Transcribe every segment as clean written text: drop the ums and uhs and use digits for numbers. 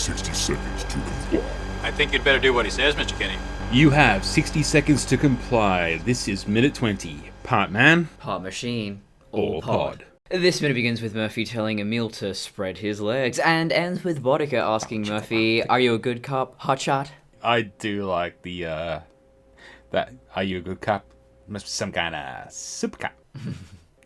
60 seconds to comply. I think you'd better do what he says, Mr. Kenny. You have 60 seconds to comply. This is minute 20. Part man. Part machine. Or pod. This minute begins with Murphy telling Emil to spread his legs, and ends with Boddicker asking Murphy, "Are you a good cop, hotshot?" I do like the, that, are you a good cop? Must be some kind of super cop.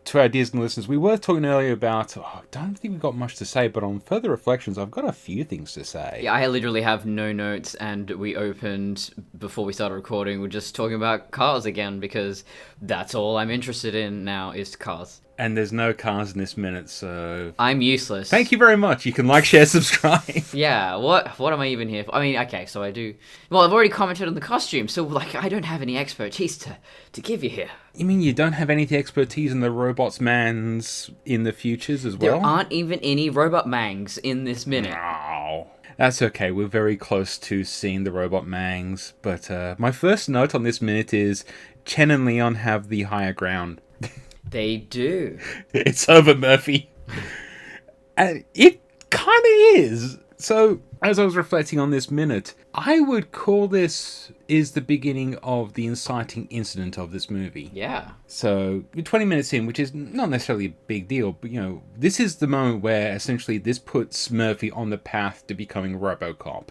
To our dears and listeners, we were talking earlier about, I don't think we've got much to say, but on further reflections, I've got a few things to say. Yeah, I literally have no notes, and we opened, before we started recording, we're just talking about cars again, because that's all I'm interested in now is cars. And there's no cars in this minute, so... I'm useless. Thank you very much. You can like, share, subscribe. Yeah, what am I even here for? I mean, okay, so I do... Well, I've already commented on the costume, so, like, I don't have any expertise to give you here. You mean you don't have any expertise in the robots mans in the futures as well? There aren't even any robot mangs in this minute. No. That's okay, we're very close to seeing the robot mangs, but my first note on this minute is Chen and Leon have the higher ground. They do. It's over, Murphy. And it kind of is. So, as I was reflecting on this minute, I would call this is the beginning of the inciting incident of this movie. Yeah. So, we're 20 minutes in, which is not necessarily a big deal, but, you know, this is the moment where, essentially, this puts Murphy on the path to becoming RoboCop.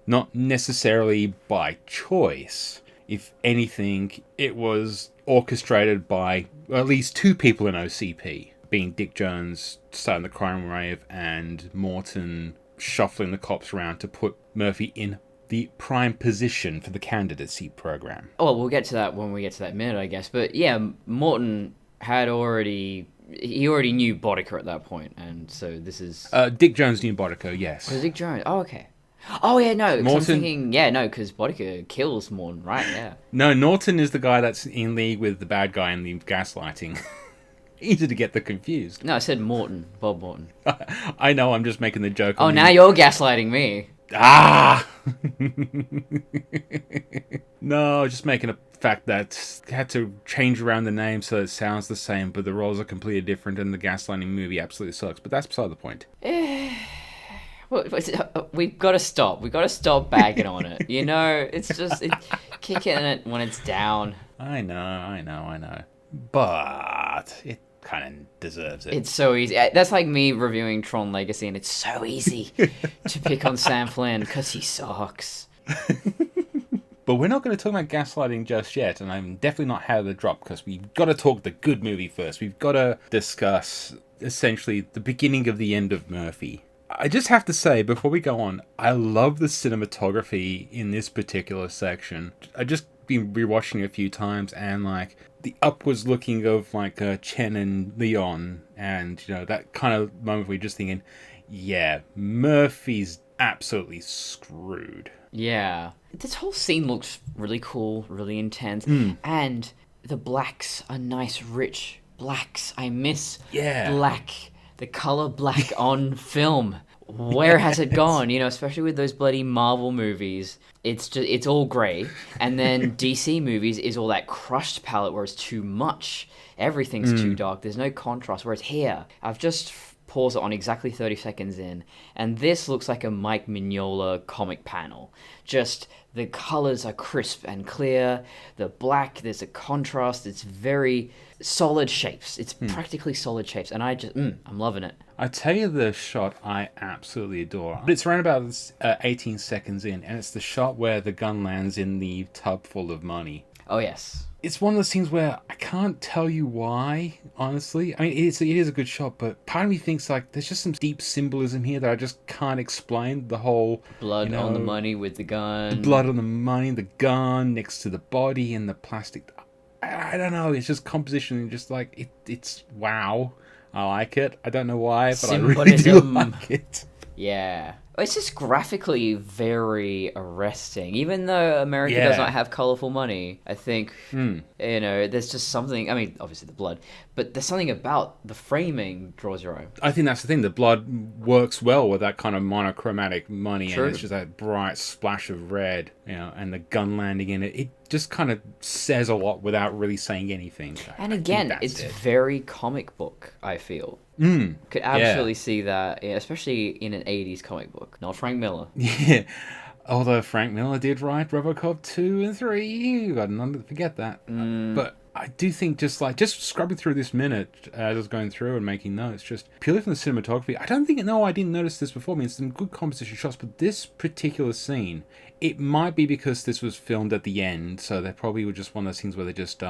Not necessarily by choice. If anything, it was orchestrated by at least two people in OCP, being Dick Jones starting the crime wave and Morton shuffling the cops around to put Murphy in the prime position for the candidacy program. Oh, we'll get to that when we get to that minute, I guess. But yeah, Morton had already knew Boddicker at that point, and so this is... Dick Jones knew Boddicker, yes. Was Dick Jones? Oh, okay. Oh, yeah, no, 'cause Morton... I'm thinking... Yeah, no, because Boddicker kills Morton, right, yeah. No, Norton is the guy that's in league with the bad guy in the gaslighting. Easy to get the confused. No, I said Morton. Bob Morton. I know, I'm just making the joke. Oh, now you're gaslighting me. Ah! No, just making a fact that had to change around the name so it sounds the same, but the roles are completely different, and the gaslighting movie absolutely sucks. But that's beside the point. We've got to stop. We've got to stop bagging on it. You know, it's just kicking it when it's down. I know. But it kind of deserves it. It's so easy. That's like me reviewing Tron Legacy, and it's so easy to pick on Sam Flynn because he sucks. But we're not going to talk about gaslighting just yet, and I'm definitely not how to drop, because we've got to talk the good movie first. We've got to discuss, essentially, the beginning of the end of Murphy. I just have to say, before we go on, I love the cinematography in this particular section. I just been rewatching it a few times, and, like, the upwards looking of, like, Chen and Leon, and, you know, that kind of moment where you're just thinking, yeah, Murphy's absolutely screwed. Yeah. This whole scene looks really cool, really intense, and the blacks are nice, rich blacks. I miss black. The color black on film. Where has it gone? You know, especially with those bloody Marvel movies. It's all grey. And then DC movies is all that crushed palette where it's too much. Everything's too dark. There's no contrast. Whereas here, I've just paused it on exactly 30 seconds in, and this looks like a Mike Mignola comic panel. Just the colors are crisp and clear. The black, there's a contrast. It's very solid shapes. It's practically solid shapes, and I'm loving it. I tell you, the shot I absolutely adore. It's around about 18 seconds in, and it's the shot where the gun lands in the tub full of money. Oh, yes. It's one of those things where I can't tell you why, honestly. I mean, it is a good shot, but part of me thinks, like, there's just some deep symbolism here that I just can't explain. The whole... Blood on the money with the gun. The blood on the money, the gun next to the body, and the plastic... I don't know, it's just composition, and just, like, it's wow. I like it. I don't know why, but I really do like it. Yeah. It's just graphically very arresting. Even though America does not have colorful money, I think, you know, there's just something... I mean, obviously the blood, but there's something about the framing draws your eye. I think that's the thing. The blood works well with that kind of monochromatic money, True. and it's just that bright splash of red. and the gun landing in it. It just kind of says a lot without really saying anything. And again, it's very comic book, I feel. Could absolutely see that, especially in an 80s comic book. Not Frank Miller. Yeah. Although Frank Miller did write RoboCop 2 and 3. You got to forget that. But I do think just scrubbing through this minute as I was going through and making notes, just purely from the cinematography, I didn't notice this before. I mean, some good composition shots, but this particular scene, it might be because this was filmed at the end, so they probably were just one of those things where they're just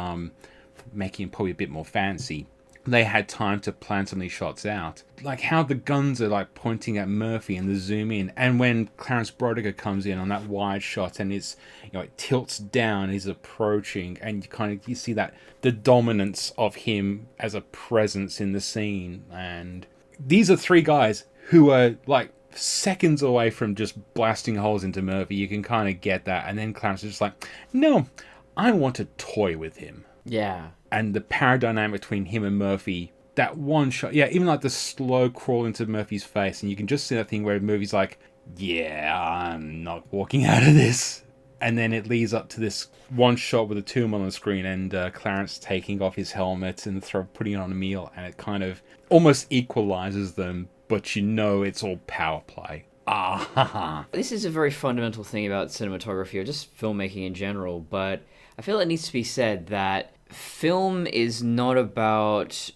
making it probably a bit more fancy. They had time to plan some of these shots out. Like how the guns are like pointing at Murphy and the zoom in, and when Clarence Brodiger comes in on that wide shot and it's, it tilts down, he's approaching, and you see that the dominance of him as a presence in the scene. And these are three guys who are like seconds away from just blasting holes into Murphy. You can kind of get that. And then Clarence is just like, no, I want to toy with him. Yeah. And the power dynamic between him and Murphy, that one shot, even like the slow crawl into Murphy's face, and you can just see that thing where Murphy's like, yeah, I'm not walking out of this. And then it leads up to this one shot with the two of them on the screen, and Clarence taking off his helmet and putting it on a meal, and it kind of almost equalizes them, but it's all power play. This is a very fundamental thing about cinematography, or just filmmaking in general, but I feel it needs to be said that film is not about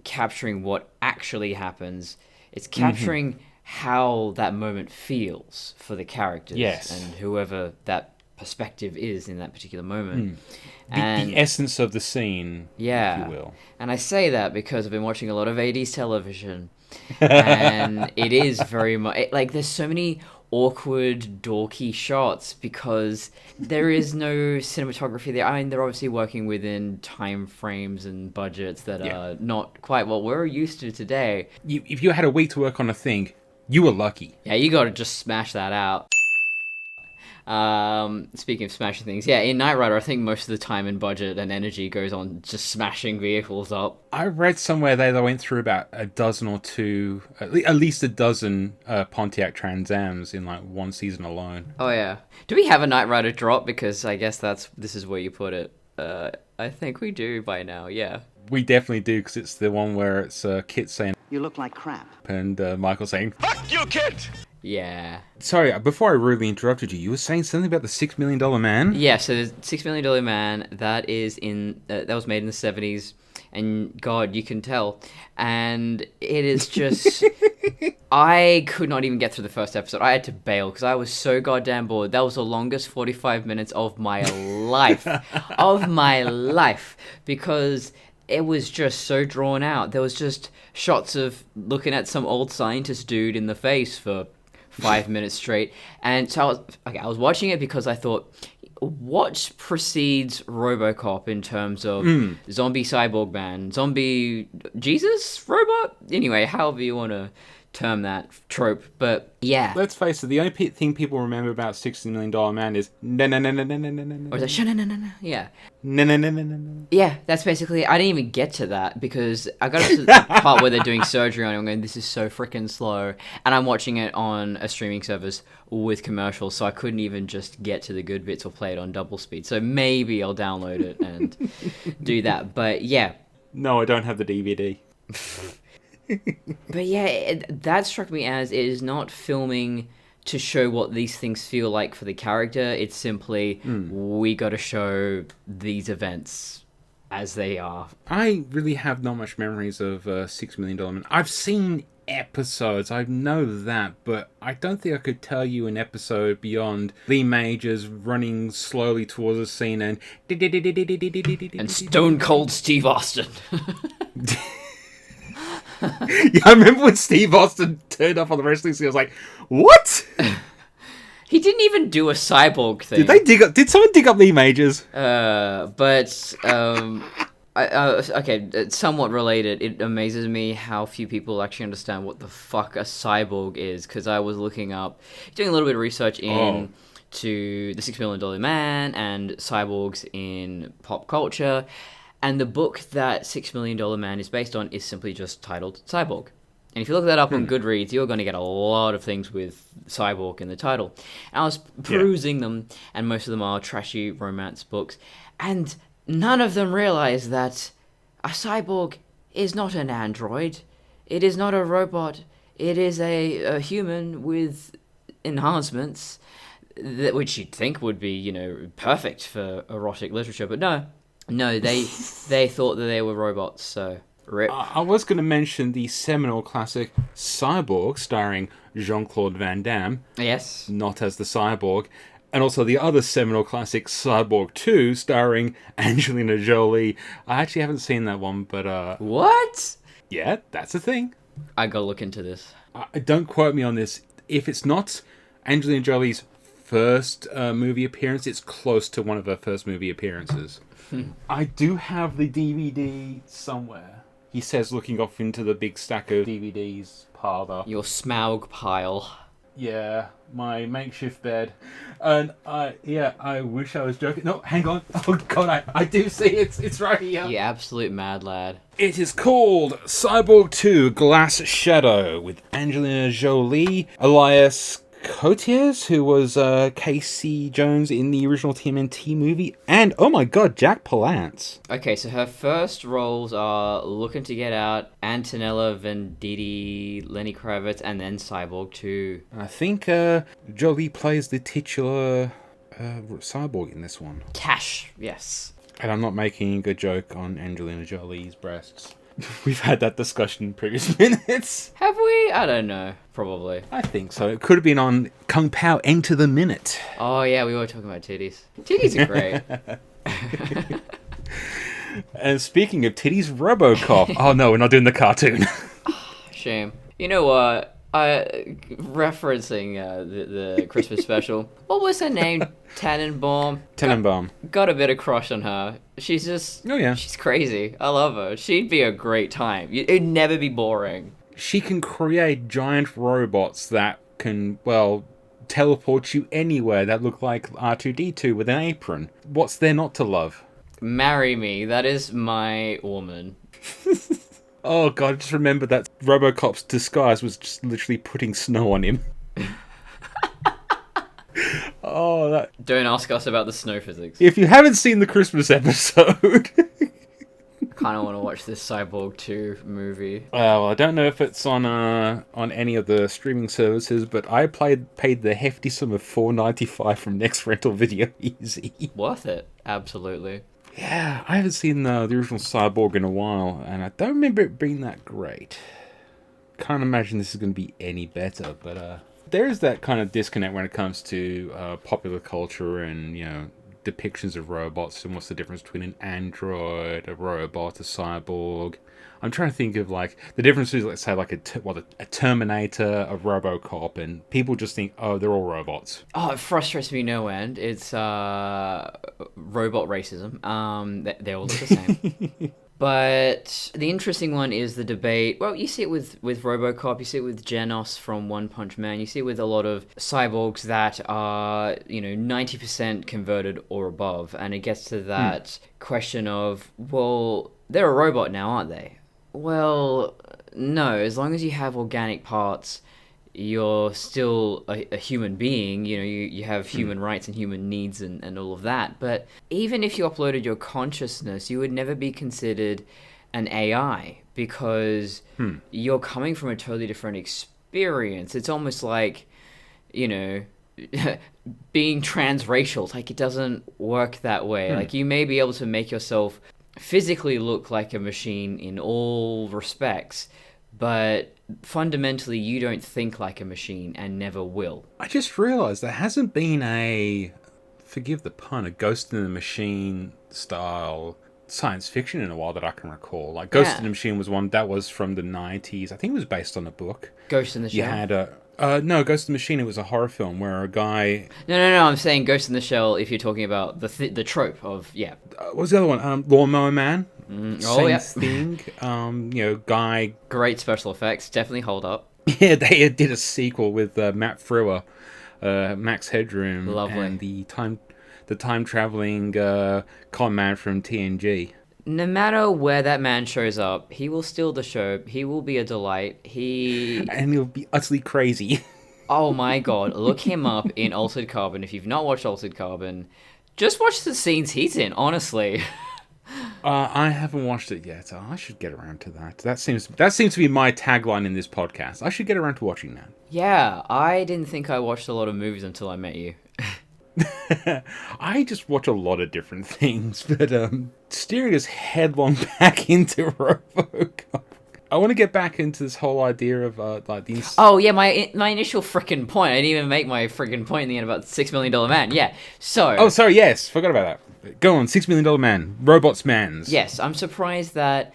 capturing what actually happens. It's capturing how that moment feels for the characters and whoever that perspective is in that particular moment. The essence of the scene, if you will. And I say that because I've been watching a lot of 80s television, and it is very much like there's so many awkward, dorky shots because there is no cinematography there. I mean, they're obviously working within time frames and budgets that are not quite what we're used to today. If you had a week to work on a thing, you were lucky. Yeah, you got to just smash that out. Speaking of smashing things, in Knight Rider, I think most of the time and budget and energy goes on just smashing vehicles up. I read somewhere they went through about a dozen or two, at least a dozen Pontiac Trans Ams in like one season alone. Oh yeah. Do we have a Knight Rider drop? Because I guess this is where you put it. I think we do by now. Yeah. We definitely do, because it's the one where it's Kit saying, "You look like crap," and Michael saying, "Fuck you, Kit." Yeah. Sorry, before I rudely interrupted you, you were saying something about the $6 Million Man? Yeah, so the $6 Million Man, that is that was made in the 70s, and God, you can tell. And it is just... I could not even get through the first episode. I had to bail, because I was so goddamn bored. That was the longest 45 minutes of my life. Because it was just so drawn out. There was just shots of looking at some old scientist dude in the face for 5 minutes straight. And so I was watching it because I thought, what precedes RoboCop in terms of zombie cyborg man, zombie Jesus robot? Anyway, however you want to term that trope, but yeah. Let's face it, the only thing people remember about $60 Million Man is no. Or is it no? Yeah. No. Yeah, that's basically it. I didn't even get to that because I got to the part where they're doing surgery on it. I'm going, this is so freaking slow. And I'm watching it on a streaming service with commercials, so I couldn't even just get to the good bits or play it on double speed. So maybe I'll download it and do that. But yeah. No, I don't have the DVD. But yeah, that struck me as it is not filming to show what these things feel like for the character. It's simply, we got to show these events as they are. I really have not much memories of $6 Million Man. I've seen episodes, I know that, but I don't think I could tell you an episode beyond Lee Majors running slowly towards a scene and Stone Cold Steve Austin. Yeah, I remember when Steve Austin turned up on the wrestling scene. I was like, "What?" He didn't even do a cyborg thing. Did someone dig up Lee Majors? Okay, it's somewhat related. It amazes me how few people actually understand what the fuck a cyborg is. Because I was doing a little bit of research to the $6 Million Man and cyborgs in pop culture. And the book that $6 Million Man is based on is simply just titled Cyborg. And if you look that up on Goodreads, you're going to get a lot of things with cyborg in the title. And I was perusing them, and most of them are trashy romance books, and none of them realize that a cyborg is not an android. It is not a robot. It is a human with enhancements, which you'd think would be, perfect for erotic literature. But no, they thought that they were robots, so rip. I was going to mention the seminal classic Cyborg, starring Jean-Claude Van Damme. Yes. Not as the cyborg. And also the other seminal classic, Cyborg 2, starring Angelina Jolie. I actually haven't seen that one, but... What? Yeah, that's a thing. I gotta look into this. Don't quote me on this. If it's not Angelina Jolie's first movie appearance, it's close to one of her first movie appearances. I do have the DVD somewhere. He says, looking off into the big stack of DVDs pile. Your Smaug pile. Yeah, my makeshift bed. And I wish I was joking. No, hang on. Oh god, I do see it. It's right here. You absolute mad lad. It is called Cyborg 2 Glass Shadow with Angelina Jolie, Elias Cotiers, who was Casey Jones in the original TMNT movie, and, oh my god, Jack Palance. Okay, so her first roles are Looking to Get Out, Antonella Venditti, Lenny Kravitz, and then Cyborg 2. I think Jolie plays the titular cyborg in this one. Cash, yes. And I'm not making a good joke on Angelina Jolie's breasts. We've had that discussion in previous minutes. Have we? I don't know. Probably. I think so. It could have been on Kung Pao Enter the Minute. Oh, yeah, we were talking about titties. Titties are great. And speaking of titties, RoboCop. Oh, no, we're not doing the cartoon. Shame. You know what? Referencing the Christmas special. What was her name? Tannenbaum. Tannenbaum. Got a bit of crush on her. She's just... Oh, yeah. She's crazy. I love her. She'd be a great time. It'd never be boring. She can create giant robots that can, well, teleport you anywhere that look like R2-D2 with an apron. What's there not to love? Marry me. That is my woman. Oh god, just remember that RoboCop's disguise was just literally putting snow on him. Oh, that... Don't ask us about the snow physics. If you haven't seen the Christmas episode... Kind of want to watch this Cyborg 2 movie. Well, I don't know if it's on any of the streaming services, but I paid the hefty sum of $4.95 from Next Rental Video Easy. Worth it, absolutely. Yeah, I haven't seen the original Cyborg in a while, and I don't remember it being that great. Can't imagine this is going to be any better, but there is that kind of disconnect when it comes to popular culture and, depictions of robots and what's the difference between an android, a robot, a cyborg. I'm trying to think of, the differences, let's say, a Terminator, a RoboCop, and people just think, oh, they're all robots. Oh, it frustrates me no end. It's robot racism. They all look the same. But the interesting one is the debate. Well, you see it with RoboCop, you see it with Genos from One Punch Man, you see it with a lot of cyborgs that are, 90% converted or above, and it gets to that question of, well, they're a robot now, aren't they? Well, no, as long as you have organic parts, you're still a human being, you have human rights and human needs and all of that. But even if you uploaded your consciousness, you would never be considered an AI because you're coming from a totally different experience. It's almost like, being transracial. It doesn't work that way. You may be able to make yourself physically look like a machine in all respects, but fundamentally you don't think like a machine and never will. I just realised there hasn't been a, forgive the pun, a Ghost in the Machine style science fiction in a while that I can recall. Ghost in the Machine was one that was from the 90s. I think it was based on a book. Ghost in the Shell? You had no, Ghost in the Machine, it was a horror film where a guy... No, I'm saying Ghost in the Shell if you're talking about the trope of, what was the other one? Lawnmower Man? Same thing. Guy... Great special effects, definitely hold up. Yeah, they did a sequel with Matt Frewer, Max Headroom, lovely, and the time traveling con man from TNG. No matter where that man shows up, he will steal the show. He will be a delight. And he'll be utterly crazy. Oh my god, look him up in Altered Carbon. If you've not watched Altered Carbon, just watch the scenes he's in, honestly. I haven't watched it yet. I should get around to that. That seems to be my tagline in this podcast. I should get around to watching that. Yeah, I didn't think I watched a lot of movies until I met you. I just watch a lot of different things, but steering us headlong back into RoboCop. I want to get back into this whole idea of Oh yeah, my initial freaking point. I didn't even make my freaking point in the end about $6 Million Man. Yeah, so. Oh, sorry. Yes, forgot about that. Go on, $6 Million Man, Robots Mans. Yes, I'm surprised that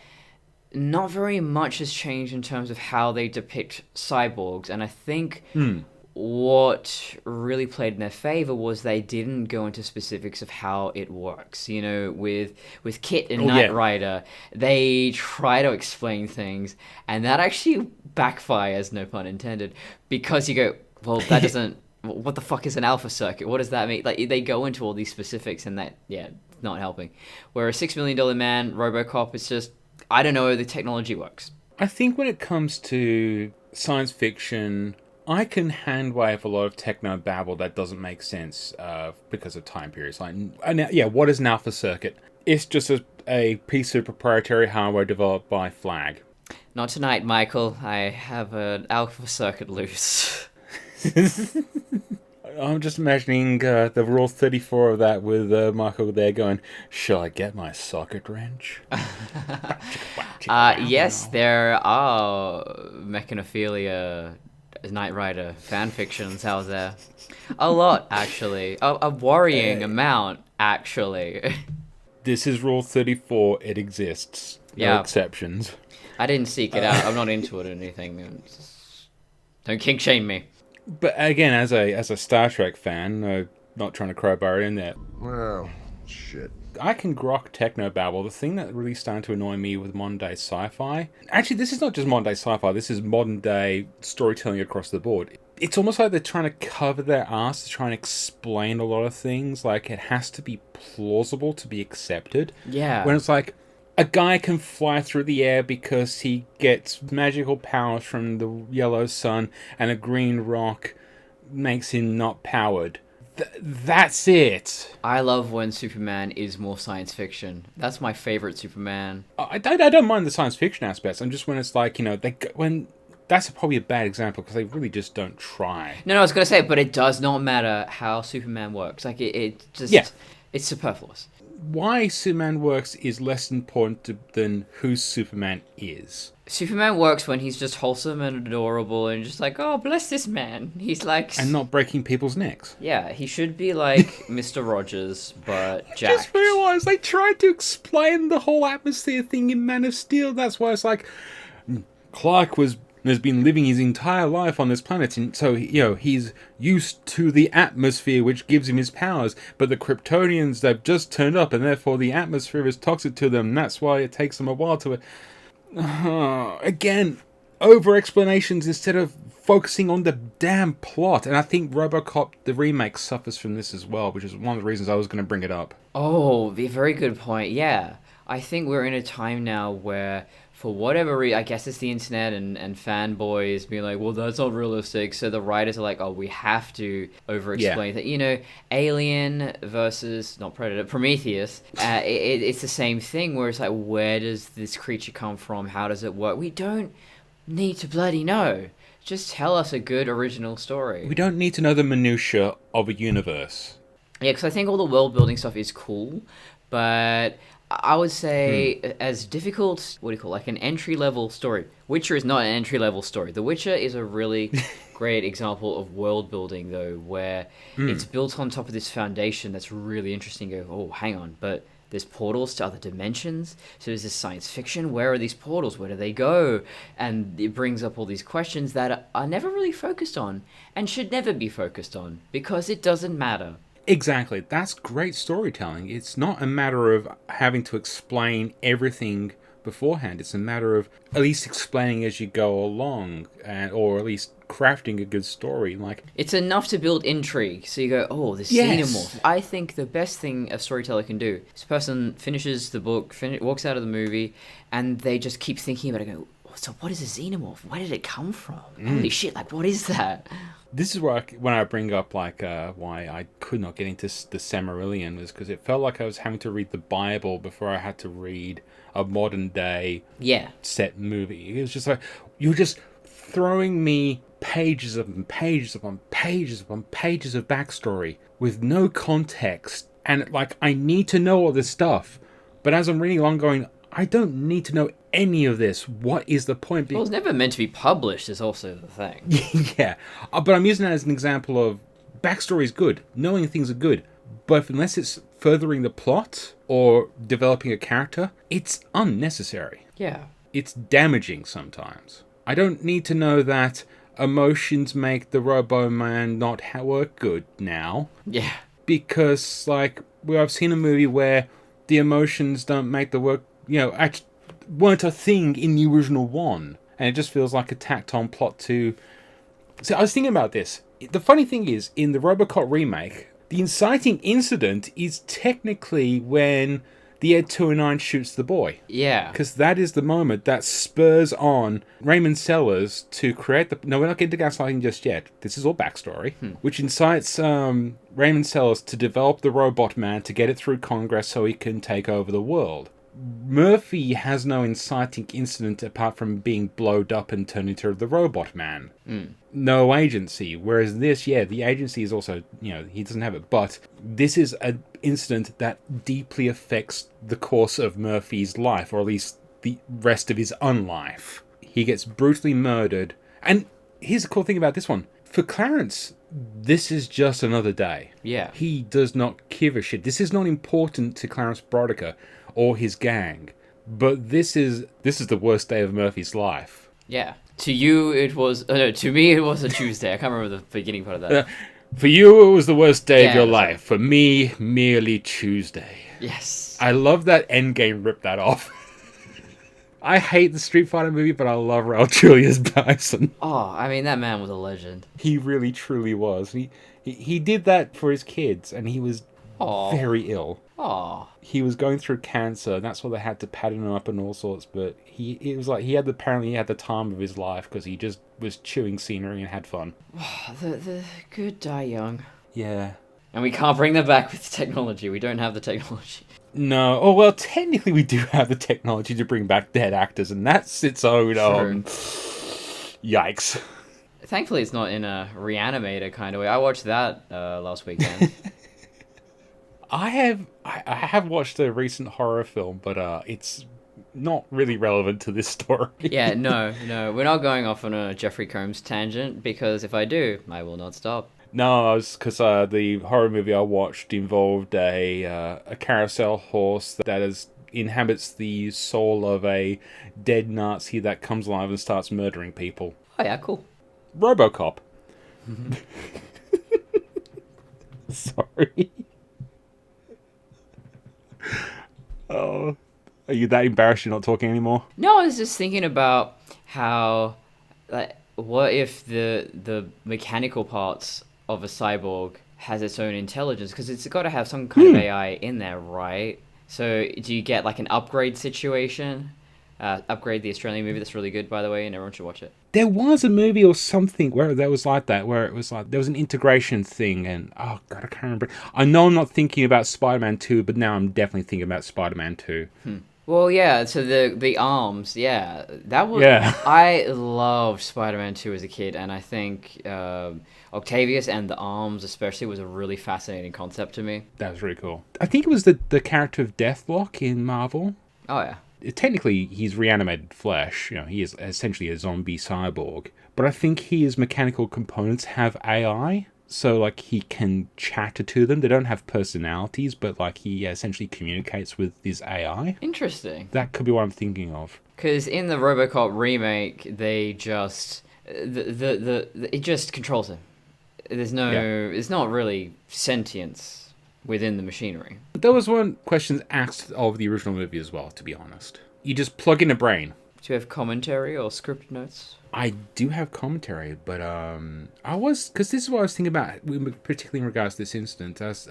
not very much has changed in terms of how they depict cyborgs, and I think what really played in their favor was they didn't go into specifics of how it works. You know, with Kit and Knight Rider, they try to explain things, and that actually backfires, no pun intended, because you go, well, that doesn't. What the fuck is an alpha circuit? What does that mean? Like, they go into all these specifics, and that, not helping. Whereas $6 Million Man, RoboCop, it's just, I don't know, the technology works. I think when it comes to science fiction, I can handwave a lot of techno babble that doesn't make sense because of time periods. Like, what is an alpha circuit? It's just a piece of proprietary hardware developed by Flag. Not tonight, Michael. I have an alpha circuit loose. I'm just imagining the Rule 34 of that with Michael there going, shall I get my socket wrench? Yes, there are mechanophilia Knight Rider fanfictions out there. A lot, actually. A worrying amount, actually. This is Rule 34. It exists. No exceptions. I didn't seek it out. I'm not into it or anything. Don't kink shame me. But again, as a Star Trek fan, not trying to crowbar it in there. Well, shit. I can grok technobabble. The thing that really started to annoy me with modern day sci-fi. Actually, this is not just modern day sci-fi. This is modern day storytelling across the board. It's almost like they're trying to cover their ass to try and explain a lot of things. Like, it has to be plausible to be accepted. Yeah. When it's like, a guy can fly through the air because he gets magical powers from the yellow sun, and a green rock makes him not powered. That's it. I love when Superman is more science fiction. That's my favorite Superman. I don't mind the science fiction aspects. I'm just when it's like, that's probably a bad example because they really just don't try. No, I was going to say, but it does not matter how Superman works. Like, it just, it's superfluous. Why Superman works is less important than who Superman is. Superman works when he's just wholesome and adorable and just like, oh, bless this man. He's like... And not breaking people's necks. Yeah, he should be like Mr. Rogers, but jacked. I just realised they tried to explain the whole atmosphere thing in Man of Steel. That's why it's like, Clark has been living his entire life on this planet, and so he's used to the atmosphere, which gives him his powers. But the Kryptonians, they've just turned up, and therefore the atmosphere is toxic to them. And that's why it takes them a while to. Again, over explanations instead of focusing on the damn plot. And I think RoboCop the remake suffers from this as well, which is one of the reasons I was going to bring it up. Oh, a very good point. Yeah, I think we're in a time now where, for whatever reason, I guess it's the internet and fanboys being like, well, that's not realistic. So the writers are like, oh, we have to over-explain that. Alien versus, not Predator, Prometheus, it's the same thing where it's like, where does this creature come from? How does it work? We don't need to bloody know. Just tell us a good original story. We don't need to know the minutiae of a universe. Yeah, because I think all the world-building stuff is cool, but I would say as difficult, like an entry-level story. Witcher is not an entry-level story. The Witcher is a really great example of world-building, though, where it's built on top of this foundation that's really interesting. You go, oh, hang on, but there's portals to other dimensions? So is this science fiction? Where are these portals? Where do they go? And it brings up all these questions that are never really focused on and should never be focused on because it doesn't matter. Exactly. That's great storytelling. It's not a matter of having to explain everything beforehand. It's a matter of at least explaining as you go along, or at least crafting a good story. Like, it's enough to build intrigue, so you go, oh, this xenomorph. I think the best thing a storyteller can do, this person finishes the book, walks out of the movie, and they just keep thinking about it, go, so what is a xenomorph? Where did it come from? Holy shit, like, what is that? This is where when I bring up, like, why I could not get into the Silmarillion, was because it felt like I was having to read the Bible before I had to read a modern day set movie. It was just like, you're just throwing me pages upon pages upon pages upon pages of backstory with no context, and like, I need to know all this stuff, but as I'm reading along going, I don't need to know any of this. What is the point? Well, it's never meant to be published is also the thing. Yeah, but I'm using that as an example of backstory is good, knowing things are good, but unless it's furthering the plot or developing a character, it's unnecessary. Yeah. It's damaging sometimes. I don't need to know that emotions make the Robo-Man not work good now. Yeah. Because, like, I've seen a movie where the emotions don't make the work, actually weren't a thing in the original one. And it just feels like a tacked on plot to... So I was thinking about this. The funny thing is, in the RoboCop remake, the inciting incident is technically when the Ed 209 shoots the boy. Yeah. Because that is the moment that spurs on Raymond Sellers to create the... No, we're not getting to gaslighting just yet. This is all backstory. Which incites Raymond Sellers to develop the Robot Man to get it through Congress so he can take over the world. Murphy has no inciting incident apart from being blowed up and turned into the Robot Man. No agency. Whereas this, the agency is also, he doesn't have it. But this is an incident that deeply affects the course of Murphy's life, or at least the rest of his unlife. He gets brutally murdered. And here's the cool thing about this one. For Clarence, this is just another day. Yeah. He does not give a shit. This is not important to Clarence Brodica or his gang. But this is the worst day of Murphy's life. Yeah. To you, it was... no, to me, it was a Tuesday. I can't remember the beginning part of that. For you, it was the worst day of your life. For me, merely Tuesday. Yes. I love that Endgame ripped that off. I hate the Street Fighter movie, but I love Raul Julia's Bison. Oh, I mean, that man was a legend. He really, truly was. He did that for his kids, and he was very ill. Aww. He was going through cancer, and that's why they had to pat him up and all sorts, but apparently he had the time of his life because he just was chewing scenery and had fun. The good die young. Yeah. And we can't bring them back with technology. We don't have the technology. No. Oh, well, technically we do have the technology to bring back dead actors, and that's its own, yikes. Thankfully, it's not in a Reanimator kind of way. I watched that last weekend. I have watched a recent horror film, but it's not really relevant to this story. Yeah, no, we're not going off on a Jeffrey Combs tangent, because if I do, I will not stop. No, because the horror movie I watched involved a carousel horse that inhabits the soul of a dead Nazi that comes alive and starts murdering people. Oh yeah, cool. RoboCop. Sorry. Oh, are you that embarrassed you're not talking anymore? No, I was just thinking about how, like, what if the mechanical parts of a cyborg has its own intelligence? Because it's got to have some kind of AI in there, right? So do you get like an upgrade situation? Upgrade, the Australian movie that's really good, by the way, and everyone should watch it. There was a movie or something where that was like that, where it was like there was an integration thing, and oh god, I can't remember. I know I'm not thinking about Spider-Man 2, but now I'm definitely thinking about Spider-Man 2. Well, yeah, so the arms, yeah, that was... Yeah. I loved Spider-Man 2 as a kid, and I think Octavius and the arms especially was a really fascinating concept to me. That was really cool. I think it was the character of Deathlock in Marvel. Oh, yeah. Technically, he's reanimated flesh. He is essentially a zombie cyborg. But I think his mechanical components have AI. So, like, he can chatter to them. They don't have personalities, but, like, he essentially communicates with his AI. Interesting. That could be what I'm thinking of. Because in the RoboCop remake, they just... it just controls him. There's no... Yeah. It's not really sentience within the machinery. But there was one question asked of the original movie as well, to be honest. You just plug in a brain. Do you have commentary or script notes? I do have commentary, but because this is what I was thinking about, particularly in regards to this incident, as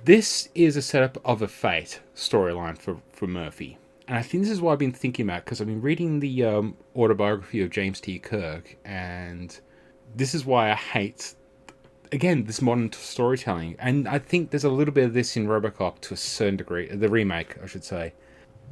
this is a setup of a fate storyline for Murphy. And I think this is what I've been thinking about, because I've been reading the autobiography of James T. Kirk, and this is why I hate, again, this modern storytelling. And I think there's a little bit of this in RoboCop to a certain degree, the remake, I should say.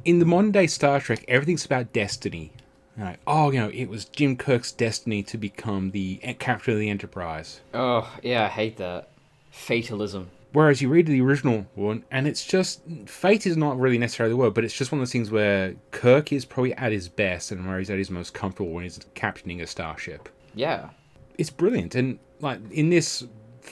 In the modern day Star Trek, everything's about destiny. Like, it was Jim Kirk's destiny to become the captain of the Enterprise. Oh, yeah, I hate that. Fatalism. Whereas you read the original one, and it's just... Fate is not really necessarily the word, but it's just one of those things where Kirk is probably at his best and where he's at his most comfortable when he's captaining a starship. Yeah. It's brilliant. And, like, in this,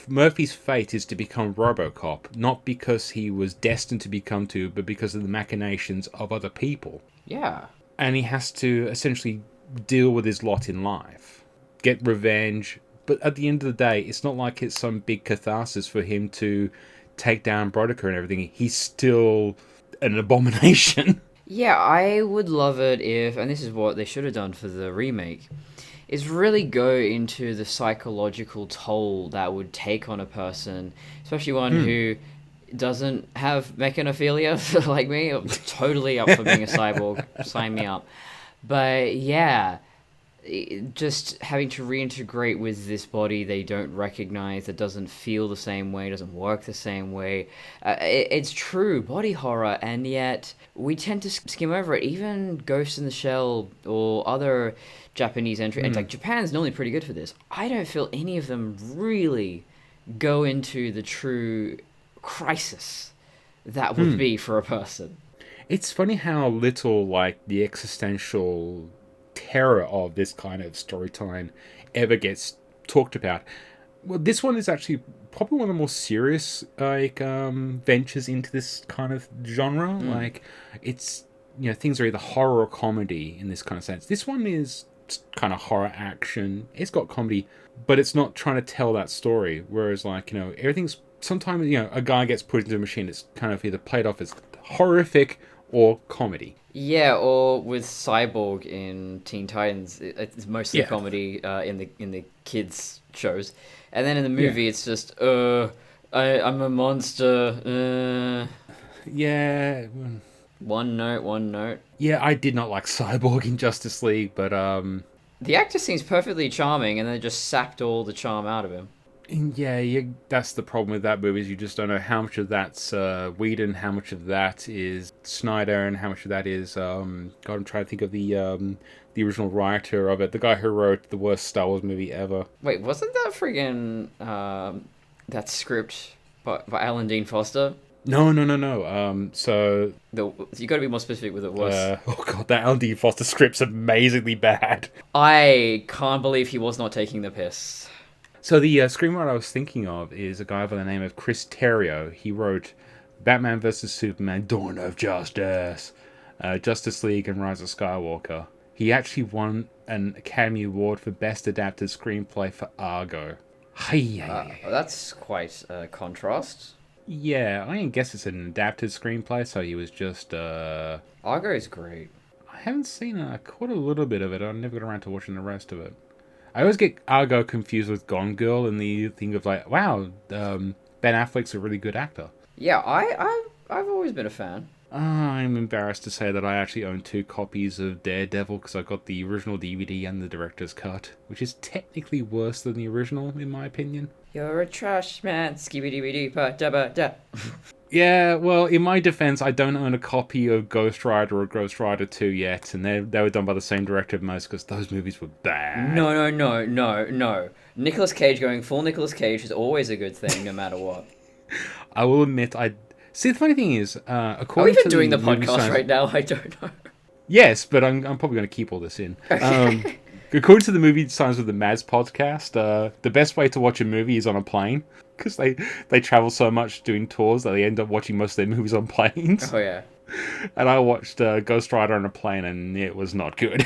Murphy's fate is to become RoboCop, not because he was destined to become to, but because of the machinations of other people. Yeah. And he has to essentially deal with his lot in life. Get revenge. But at the end of the day, it's not like it's some big catharsis for him to take down Broderick and everything. He's still an abomination. Yeah, I would love it if, and this is what they should have done for the remake, is really go into the psychological toll that would take on a person, especially one who doesn't have mechanophilia like me. I'm totally up for being a cyborg. Sign me up. But yeah, just having to reintegrate with this body they don't recognize, that doesn't feel the same way, doesn't work the same way. It's true, body horror, and yet we tend to skim over it. Even Ghost in the Shell or other Japanese entry, and like Japan's normally pretty good for this. I don't feel any of them really go into the true crisis that would be for a person. It's funny how little, like, the existential terror of this kind of storytelling ever gets talked about. Well, this one is actually probably one of the more serious, like, ventures into this kind of genre. Like, it's, things are either horror or comedy in this kind of sense. This one is kind of horror action. It's got comedy, but it's not trying to tell that story. Whereas, like, everything's... Sometimes, a guy gets put into a machine. It's kind of either played off as horrific or comedy. Yeah, or with Cyborg in Teen Titans, it's mostly comedy in the kids' shows. And then in the movie, it's just, I'm a monster. Yeah. One note. Yeah, I did not like Cyborg in Justice League, but... The actor seems perfectly charming, and they just sapped all the charm out of him. Yeah, that's the problem with that movie, is you just don't know how much of that's Whedon, how much of that is Snyder, and how much of that is... God, I'm trying to think of the original writer of it, the guy who wrote the worst Star Wars movie ever. Wait, wasn't that friggin' that script by Alan Dean Foster? No. So... You gotta be more specific with it was. Oh god, that Alan Dean Foster script's amazingly bad. I can't believe he was not taking the piss. So the screenwriter I was thinking of is a guy by the name of Chris Terrio. He wrote Batman vs. Superman, Dawn of Justice, Justice League, and Rise of Skywalker. He actually won an Academy Award for Best Adapted Screenplay for Argo. That's quite a contrast. Yeah, I guess it's an adapted screenplay, so he was just... Argo is great. I haven't seen it. I caught a little bit of it. I never got around to watching the rest of it. I always get Argo confused with Gone Girl and the thing of like, wow, Ben Affleck's a really good actor. Yeah, I've always been a fan. I'm embarrassed to say that I actually own 2 copies of Daredevil because I got the original DVD and the director's cut, which is technically worse than the original, in my opinion. You're a trash man, skibidi-bidi-ba-da-ba-da. Yeah, well, in my defense, I don't own a copy of Ghost Rider or Ghost Rider 2 yet, and they were done by the same director of most, because those movies were bad. No. Nicolas Cage going full Nicolas Cage is always a good thing, no matter what. I will admit, See, the funny thing is, according to... Are we even doing the podcast right now? I don't know. Yes, but I'm probably going to keep all this in. Okay. According to the Movie Signs with the Mads podcast, the best way to watch a movie is on a plane, because they travel so much doing tours that they end up watching most of their movies on planes. Oh, yeah. And I watched Ghost Rider on a plane, and it was not good.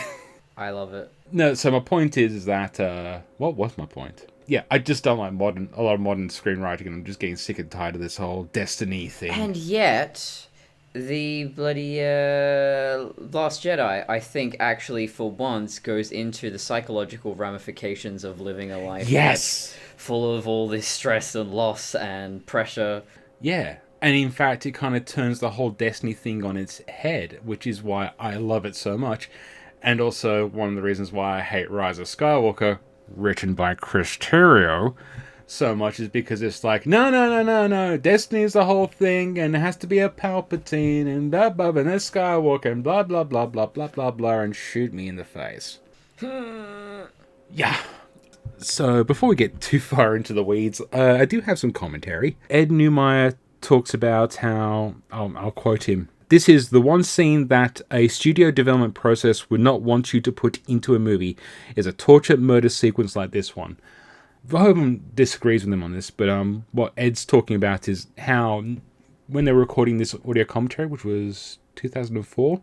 I love it. No, so my point is that... what was my point? Yeah, I just don't like a lot of modern screenwriting, and I'm just getting sick and tired of this whole destiny thing. And yet, The bloody Last Jedi, I think, actually, for once, goes into the psychological ramifications of living a life that's full of all this stress and loss and pressure. Yeah. And in fact, it kind of turns the whole Destiny thing on its head, which is why I love it so much. And also one of the reasons why I hate Rise of Skywalker, written by Chris Terrio, so much is because it's like, no. Destiny is the whole thing, and it has to be a Palpatine, and blah, blah, and there's Skywalker, and blah, blah, blah, blah, blah, blah, blah, and shoot me in the face. Yeah. So, before we get too far into the weeds, I do have some commentary. Ed Neumeier talks about how, I'll quote him, "This is the one scene that a studio development process would not want you to put into a movie, is a torture murder sequence like this one." Verhoeven disagrees with him on this, but what Ed's talking about is how, when they were recording this audio commentary, which was 2004,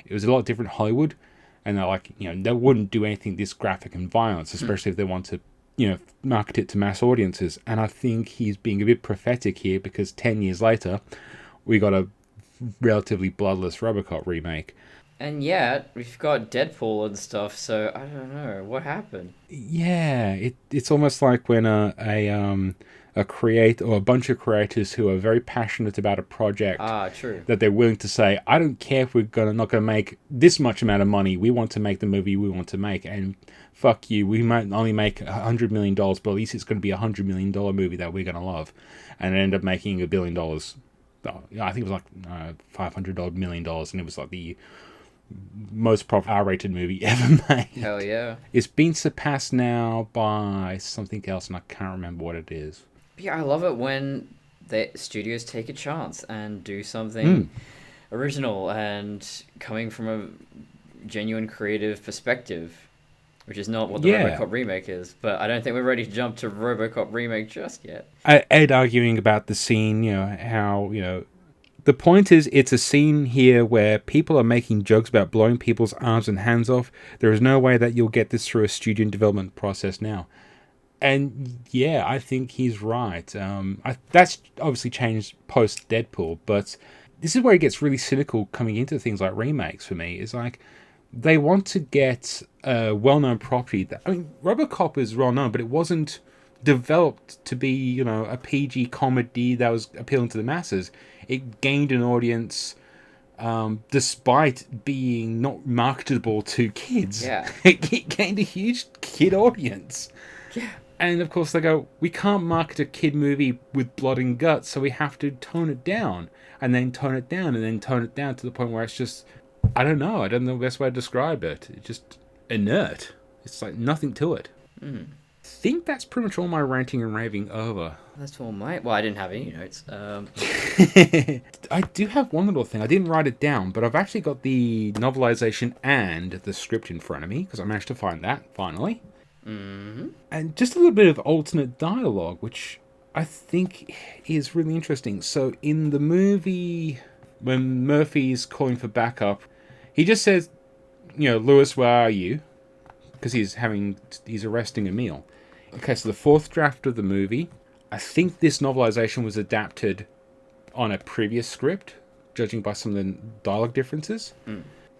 it was a lot different in Hollywood, and they're like, they wouldn't do anything this graphic and violence, especially if they want to, market it to mass audiences. And I think he's being a bit prophetic here, because 10 years later, we got a relatively bloodless RoboCop remake. And yet, we've got Deadpool and stuff, so I don't know. What happened? Yeah, it's almost like when a creator or a bunch of creators who are very passionate about a project, true, that they're willing to say, I don't care if we're not going to make this much amount of money. We want to make the movie we want to make, and fuck you. We might only make $100 million, but at least it's going to be $100 million movie that we're going to love, and end up making $1 billion. I think it was like $500 million, and it was like the most R-rated movie ever made. Hell yeah. It's been surpassed now by something else, and I can't remember what it is. Yeah, I love it when the studios take a chance and do something original and coming from a genuine creative perspective, which is not what the RoboCop remake is. But I don't think we're ready to jump to RoboCop remake just yet. Ed arguing about the scene, how, the point is, it's a scene here where people are making jokes about blowing people's arms and hands off. There is no way that you'll get this through a studio development process now. And yeah, I think he's right. That's obviously changed post Deadpool, but this is where it gets really cynical coming into things like remakes for me. It's like, they want to get a well-known property. RoboCop is well-known, but it wasn't developed to be, a PG comedy that was appealing to the masses. It gained an audience despite being not marketable to kids. Yeah. It gained a huge kid audience. Yeah. And of course they go, we can't market a kid movie with blood and guts, so we have to tone it down, and then tone it down, and then tone it down to the point where it's just, I don't know the best way to describe it. It's just inert. It's like nothing to it. I think that's pretty much all my ranting and raving over. That's all, mate. Well, I didn't have any notes. I do have one little thing. I didn't write it down, but I've actually got the novelization and the script in front of me, because I managed to find that, finally. Mm-hmm. And just a little bit of alternate dialogue, which I think is really interesting. So in the movie, when Murphy's calling for backup, he just says, Lewis, where are you? Because he's arresting Emil. Okay, so the fourth draft of the movie, I think this novelization was adapted on a previous script, judging by some of the dialogue differences.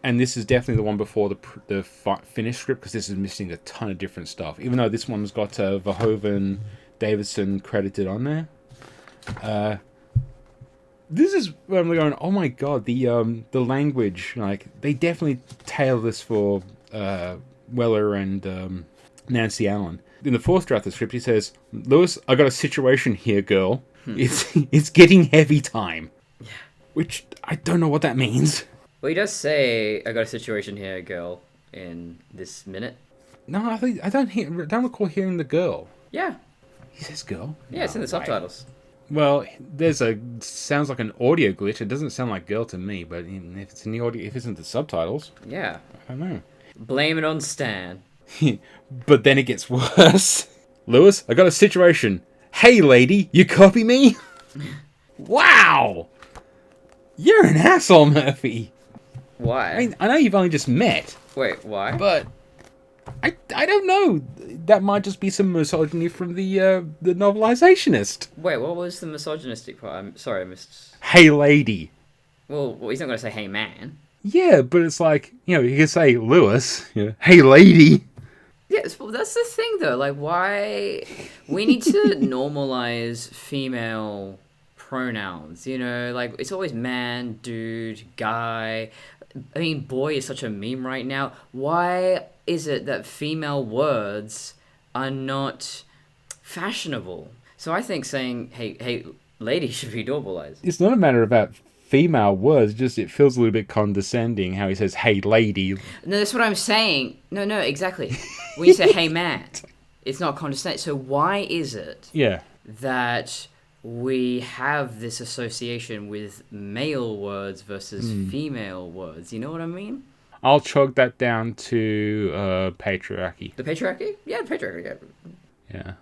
And this is definitely the one before the finished script, because this is missing a ton of different stuff. Even though this one's got Verhoeven, Davidson credited on there. This is where I'm going, oh my god, the language, they definitely tailor this for Weller and Nancy Allen. In the fourth draft of the script, he says, Lewis, I got a situation here, girl. It's getting heavy time. Yeah. Which, I don't know what that means. Well, he does say, I got a situation here, girl, in this minute. No, I don't recall hearing the girl. Yeah. He says girl? Yeah, it's in the subtitles. Well, sounds like an audio glitch. It doesn't sound like girl to me, but if it's in the audio, if it's in the subtitles, yeah, I don't know. Blame it on Stan. But then it gets worse. Lewis, I got a situation. Hey, lady, you copy me? Wow! You're an asshole, Murphy. Why? I know you've only just met. Wait, why? But I don't know. That might just be some misogyny from the novelizationist. Wait, what was the misogynistic part? I'm sorry, I missed. Hey, lady. Well, he's not going to say, hey, man. Yeah, but it's like, you know, he can say Lewis, you know, hey, lady. Yes, well, that's the thing, though. Like, why... We need to normalize female pronouns, you know? Like, it's always man, dude, guy. I mean, boy is such a meme right now. Why is it that female words are not fashionable? So I think saying, hey, lady should be normalized. It's not a matter about female words, just it feels a little bit condescending how he says, hey, lady. No, that's what I'm saying. No, exactly. When you say, hey, man, it's not condescending. So why is it that we have this association with male words versus female words? You know what I mean? I'll chalk that down to patriarchy. The patriarchy? Yeah, patriarchy. Yeah.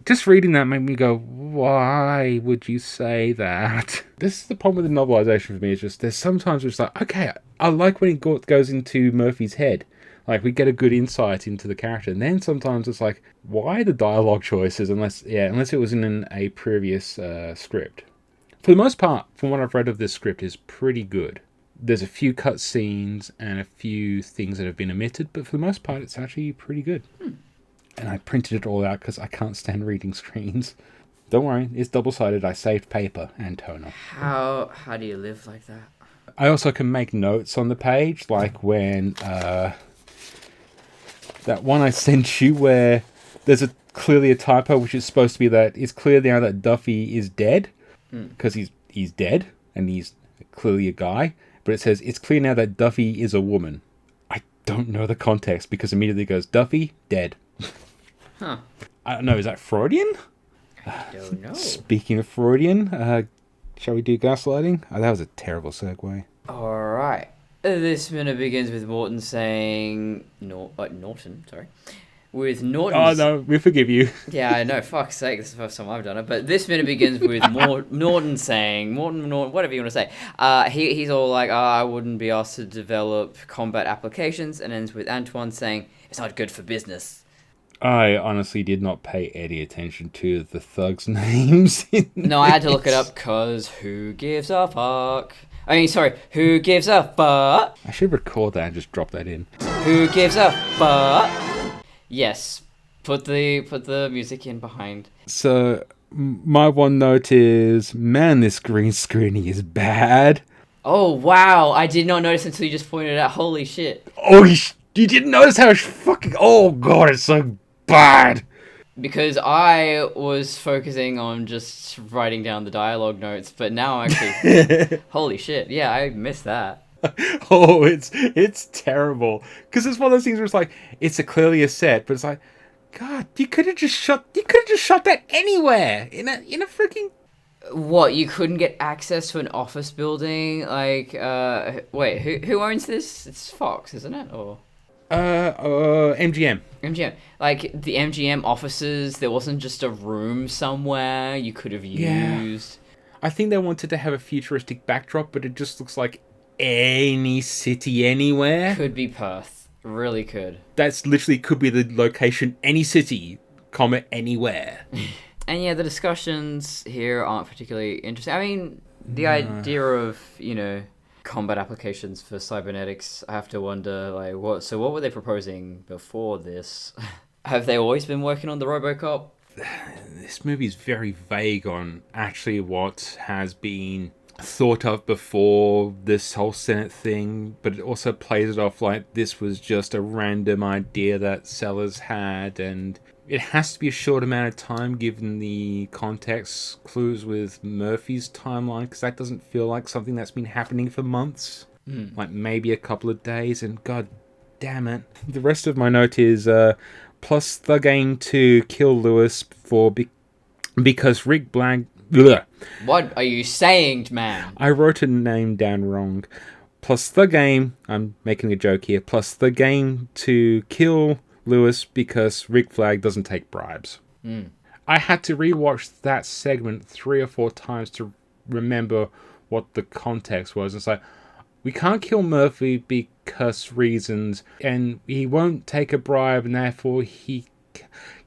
Just reading that made me go, why would you say that? This is the problem with the novelization for me. It's just, there's sometimes it's like, okay, I like when he goes into Murphy's head. Like, we get a good insight into the character. And then sometimes it's like, why the dialogue choices unless it was in a previous script? For the most part, from what I've read of this script, is pretty good. There's a few cut scenes and a few things that have been omitted, but for the most part, it's actually pretty good. And I printed it all out because I can't stand reading screens. Don't worry, it's double-sided. I saved paper and toner. How do you live like that? I also can make notes on the page, like when that one I sent you where there's clearly a typo, which is supposed to be that it's clear now that Duffy is dead because he's dead and he's clearly a guy. But it says it's clear now that Duffy is a woman. I don't know the context because immediately it goes Duffy dead. Huh. I don't know. Is that Freudian? I don't know. Speaking of Freudian, shall we do gaslighting? Oh, that was a terrible segue. All right. This minute begins with Morton saying... Norton, sorry. With Norton... Oh, no, we forgive you. Yeah, I know. Fuck's sake, this is the first time I've done it. But this minute begins with Norton saying... Norton, whatever you want to say. He's all like, I wouldn't be asked to develop combat applications. And ends with Antoine saying, it's not good for business. I honestly did not pay any attention to the thugs' names. No, I had to look it up because who gives a fuck? I mean, sorry, who gives a fuck? I should record that and just drop that in. Who gives a fuck? Yes, put the music in behind. So, my one note is, man, this green screening is bad. Oh, wow, I did not notice until you just pointed it out. Holy shit. Oh, you didn't notice how fucking... Oh, God, it's so bad. Because I was focusing on just writing down the dialogue notes, but now actually... Holy shit, yeah, I missed that. Oh, it's terrible. Because it's one of those things where it's like, it's clearly a set, but it's like, God, you could have just shot that anywhere. In a freaking... What, you couldn't get access to an office building? Like, wait, who owns this? It's Fox, isn't it? Or... MGM. MGM. Like, the MGM offices, there wasn't just a room somewhere you could have used. I think they wanted to have a futuristic backdrop, but it just looks like any city anywhere. Could be Perth. Really could. That's literally could be the location, any city, comma, anywhere. And yeah, the discussions here aren't particularly interesting. I mean, the idea of, combat applications for cybernetics, I have to wonder, like, what were they proposing before this? Have they always been working on the RoboCop? This movie is very vague on actually what has been thought of before this whole Senate thing, but it also plays it off like this was just a random idea that Sellers had, and it has to be a short amount of time given the context clues with Murphy's timeline, because that doesn't feel like something that's been happening for months. Like maybe a couple of days, and god damn it. The rest of my note is plus the game to kill Lewis because Rick Blank... Bleh. What are you saying, man? I wrote a name down wrong. Plus the game... I'm making a joke here. Plus the game to kill Lewis because Rick Flag doesn't take bribes. I had to rewatch that segment 3 or 4 times to remember what the context was. It's like, we can't kill Murphy because reasons, and he won't take a bribe, and therefore he...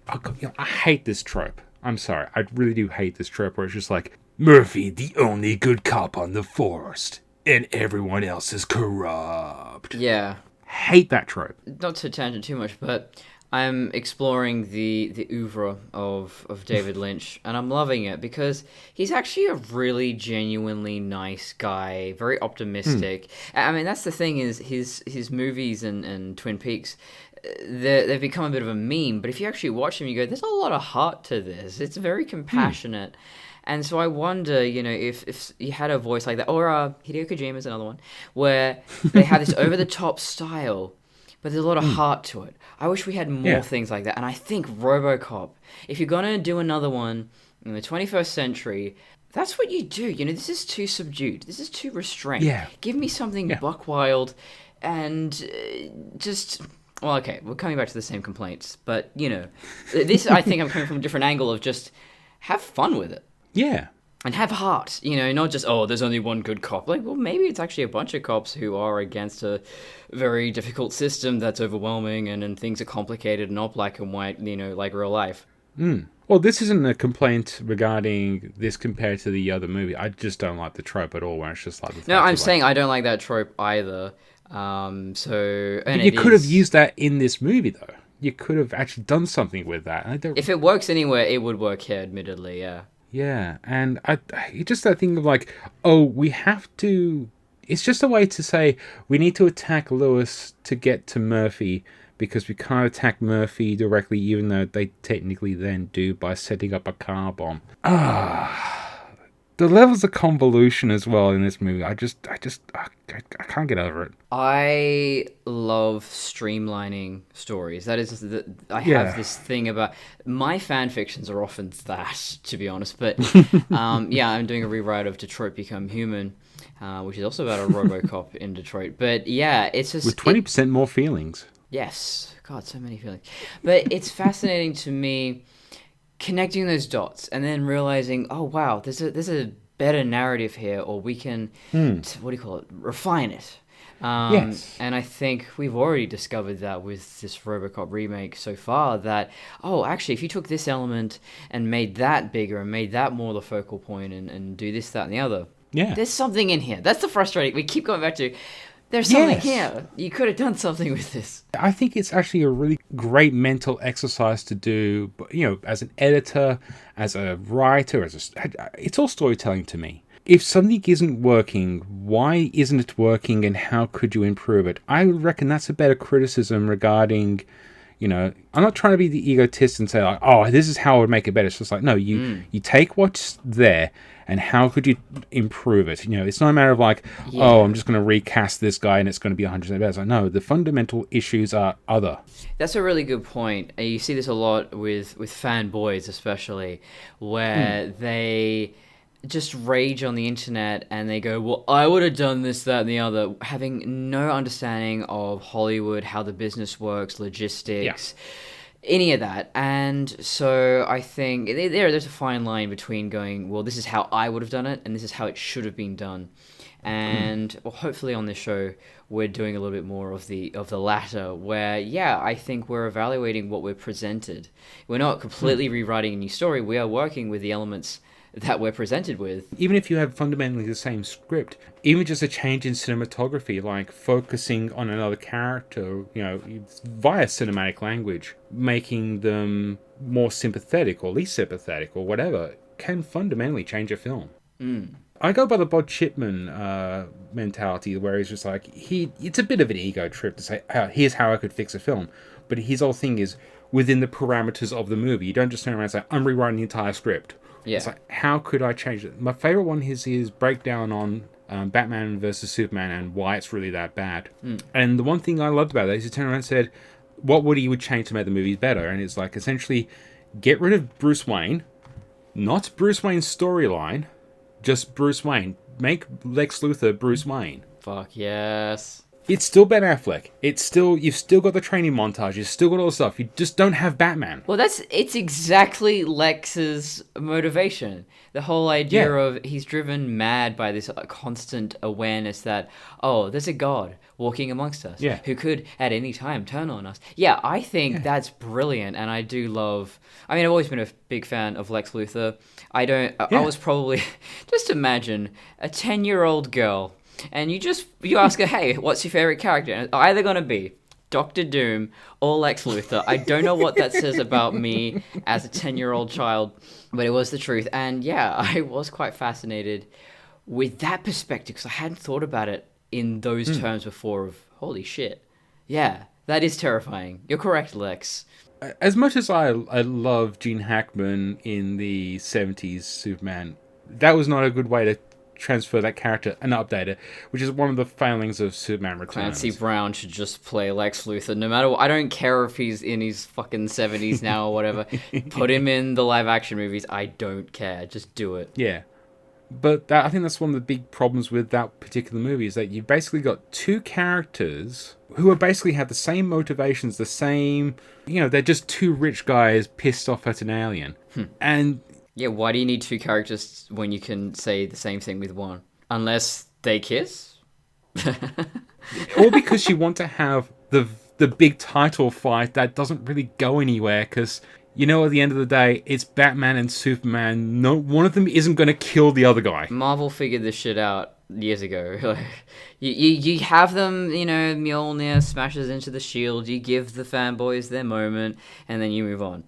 I hate this trope. I'm sorry, I really do hate this trope where it's just like, Murphy, the only good cop on the force. and everyone else is corrupt. Yeah. Hate that trope. Not to tangent too much, but I'm exploring the oeuvre of David Lynch, and I'm loving it because he's actually a really genuinely nice guy, very optimistic. I mean, that's the thing is his movies and Twin Peaks, they've become a bit of a meme, but if you actually watch them, you go, there's a lot of heart to this. It's very compassionate. And so I wonder, if you had a voice like that, or Hideo Kojima's another one, where they have this over-the-top style, but there's a lot of heart to it. I wish we had more things like that. And I think RoboCop, if you're going to do another one in the 21st century, that's what you do. This is too subdued. This is too restrained. Yeah. Give me something buck wild and just... Well, okay, we're coming back to the same complaints. But, this, I think I'm coming from a different angle of just have fun with it. Yeah. And have heart, not just, there's only one good cop. Like, well, maybe it's actually a bunch of cops who are against a very difficult system that's overwhelming and things are complicated and not black and white, like real life. Well, this isn't a complaint regarding this compared to the other movie. I just don't like the trope at all, where it's just like... No, I'm saying I don't like that trope either. And you could have used that in this movie, though. You could have actually done something with that. If it works anywhere, it would work here, admittedly, yeah. Yeah, and it's just that thing of like, we have to... It's just a way to say, we need to attack Lewis to get to Murphy, because we can't attack Murphy directly, even though they technically then do by setting up a car bomb. The levels of convolution as well in this movie, I can't get over it. I love streamlining stories. That is, I have this thing about... My fan fictions are often that, to be honest. But, I'm doing a rewrite of Detroit Become Human, which is also about a RoboCop in Detroit. But, yeah, it's just... With 20% more feelings. Yes. God, so many feelings. But it's fascinating to me connecting those dots and then realizing, oh, wow, there's a better narrative here, or we can, refine it. Yes. And I think we've already discovered that with this RoboCop remake so far, that, actually, if you took this element and made that bigger and made that more the focal point and do this, that, and the other, there's something in here. That's the frustrating. We keep going back to, there's something here. You could have done something with this. I think it's actually a really great mental exercise to do, as an editor, as a writer, it's all storytelling to me. If something isn't working, why isn't it working and how could you improve it? I reckon that's a better criticism regarding, I'm not trying to be the egotist and say like, this is how I would make it better. It's just like, no, you take what's there and how could you improve it? It's not a matter of like, I'm just going to recast this guy and it's going to be 100% better. It's like, no, the fundamental issues are other. That's a really good point. You see this a lot with fanboys, especially, where they just rage on the internet and they go, well, I would have done this, that, and the other, having no understanding of Hollywood, how the business works, logistics, any of that. And so I think there's a fine line between going, well, this is how I would have done it, and this is how it should have been done. And hopefully on this show, we're doing a little bit more of the latter, where, I think we're evaluating what we're presented. We're not completely rewriting a new story. We are working with the elements that we're presented with. Even if you have fundamentally the same script, even just a change in cinematography, like focusing on another character, via cinematic language, making them more sympathetic or least sympathetic or whatever, can fundamentally change a film. I go by the Bob Chipman mentality, where he's just like, it's a bit of an ego trip to say, here's how I could fix a film. But his whole thing is within the parameters of the movie. You don't just turn around and say, I'm rewriting the entire script. Yeah. It's like, how could I change it? My favorite one is his breakdown on Batman versus Superman and why it's really that bad. And the one thing I loved about that is he turned around and said, what would he would change to make the movies better? And it's like, essentially, get rid of Bruce Wayne, not Bruce Wayne's storyline, just Bruce Wayne. Make Lex Luthor Bruce Wayne. Fuck yes. It's still Ben Affleck. You've still got the training montage. You've still got all the stuff. You just don't have Batman. Well, it's exactly Lex's motivation. The whole idea of he's driven mad by this constant awareness that, there's a god walking amongst us who could at any time turn on us. Yeah, I think that's brilliant, and I do love... I mean, I've always been a big fan of Lex Luthor. I was probably... Just imagine a 10-year-old girl and you ask her, hey, what's your favorite character? And it's either gonna be Doctor Doom or Lex Luthor. I don't know what that says about me as a 10-year-old child, but it was the truth. And yeah, I was quite fascinated with that perspective because I hadn't thought about it in those terms before of, holy shit. Yeah, that is terrifying. You're correct, Lex. As much as I love Gene Hackman in the 70s Superman, that was not a good way to transfer that character and update it, which is one of the failings of Superman Returns. Clancy Brown should just play Lex Luthor, no matter what. I don't care if he's in his fucking 70s now or whatever. Put him in the live action movies. I don't care. Just do it. Yeah. But I think that's one of the big problems with that particular movie is that you've basically got two characters who are basically have the same motivations, the same, they're just two rich guys pissed off at an alien. And yeah, why do you need two characters when you can say the same thing with one? Unless they kiss? Or because you want to have the big title fight that doesn't really go anywhere because, at the end of the day, it's Batman and Superman. No, one of them isn't going to kill the other guy. Marvel figured this shit out years ago. you have them, Mjolnir smashes into the shield, you give the fanboys their moment, and then you move on.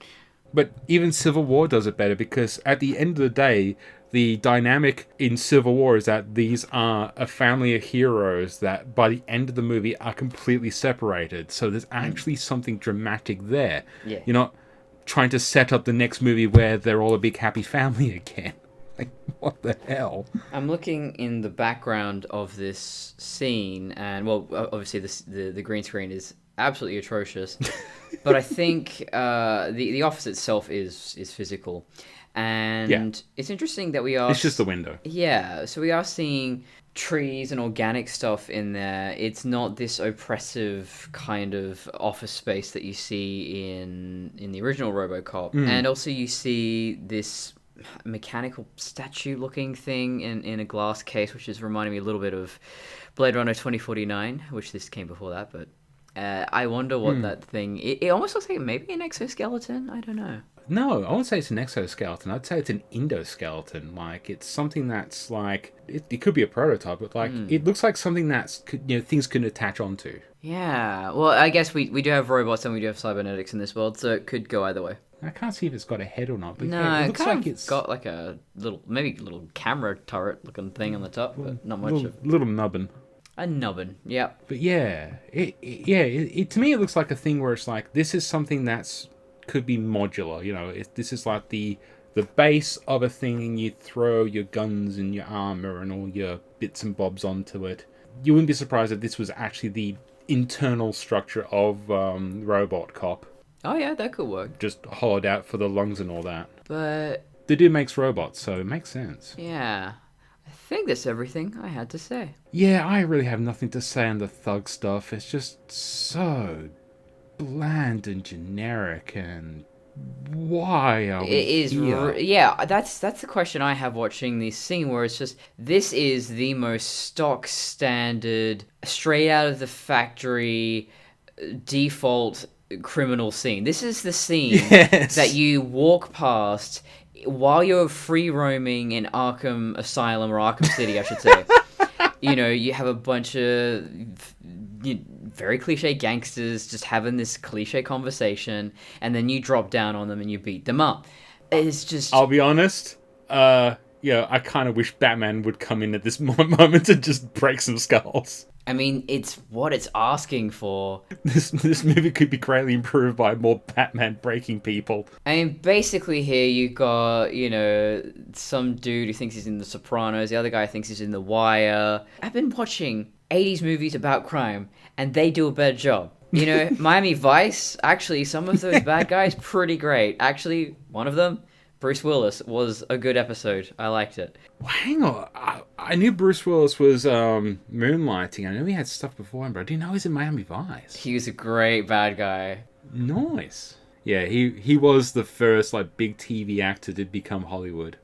But even Civil War does it better because at the end of the day, the dynamic in Civil War is that these are a family of heroes that by the end of the movie are completely separated. So there's actually something dramatic there. Yeah. You're not trying to set up the next movie where they're all a big happy family again. Like, what the hell? I'm looking in the background of this scene, and well, obviously the green screen is absolutely atrocious, but I think the office itself is physical, and it's interesting that we are. It's just the window. Yeah, so we are seeing trees and organic stuff in there. It's not this oppressive kind of office space that you see in the original RoboCop, and also you see this mechanical statue looking thing in a glass case, which is reminding me a little bit of Blade Runner 2049, which this came before that, but I wonder what that thing... It almost looks like maybe an exoskeleton. I don't know. No, I wouldn't say it's an exoskeleton. I'd say it's an endoskeleton. Like, it's something that's like... It could be a prototype, but like it looks like something that's things can attach onto. Yeah. Well, I guess we do have robots and we do have cybernetics in this world, so it could go either way. I can't see if it's got a head or not, but no, yeah, it looks like it's got like a little camera turret looking thing on the top, but not much little nubbin. A nubbin, yeah. But yeah, it to me it looks like a thing where it's like this is something that's could be modular. This is like the base of a thing, and you throw your guns and your armor and all your bits and bobs onto it. You wouldn't be surprised if this was actually the internal structure of Robot Cop. Oh yeah, that could work. Just hollowed out for the lungs and all that. But the dude makes robots, so it makes sense. Yeah. I think that's everything I had to say. Yeah, I really have nothing to say on the thug stuff. It's just so bland and generic, and why are we here? Yeah, that's the question I have watching this scene, where it's just, this is the most stock standard, straight out of the factory, default criminal scene. This is the scene that you walk past while you're free roaming in Arkham Asylum, or Arkham City, I should say. You have a bunch of very cliche gangsters just having this cliche conversation, and then you drop down on them and you beat them up. It's just... I'll be honest, I kind of wish Batman would come in at this moment and just break some skulls. I mean, it's what it's asking for. This movie could be greatly improved by more Batman breaking people. I mean, basically here you got, some dude who thinks he's in The Sopranos, the other guy thinks he's in The Wire. I've been watching 80s movies about crime, and they do a better job. Miami Vice, actually, some of those bad guys, pretty great. Actually, one of them, Bruce Willis, was a good episode. I liked it. Well, hang on. I knew Bruce Willis was moonlighting. I knew he had stuff before him, but I didn't know he was in Miami Vice. He was a great bad guy. Nice. Yeah, he was the first big TV actor to become Hollywood.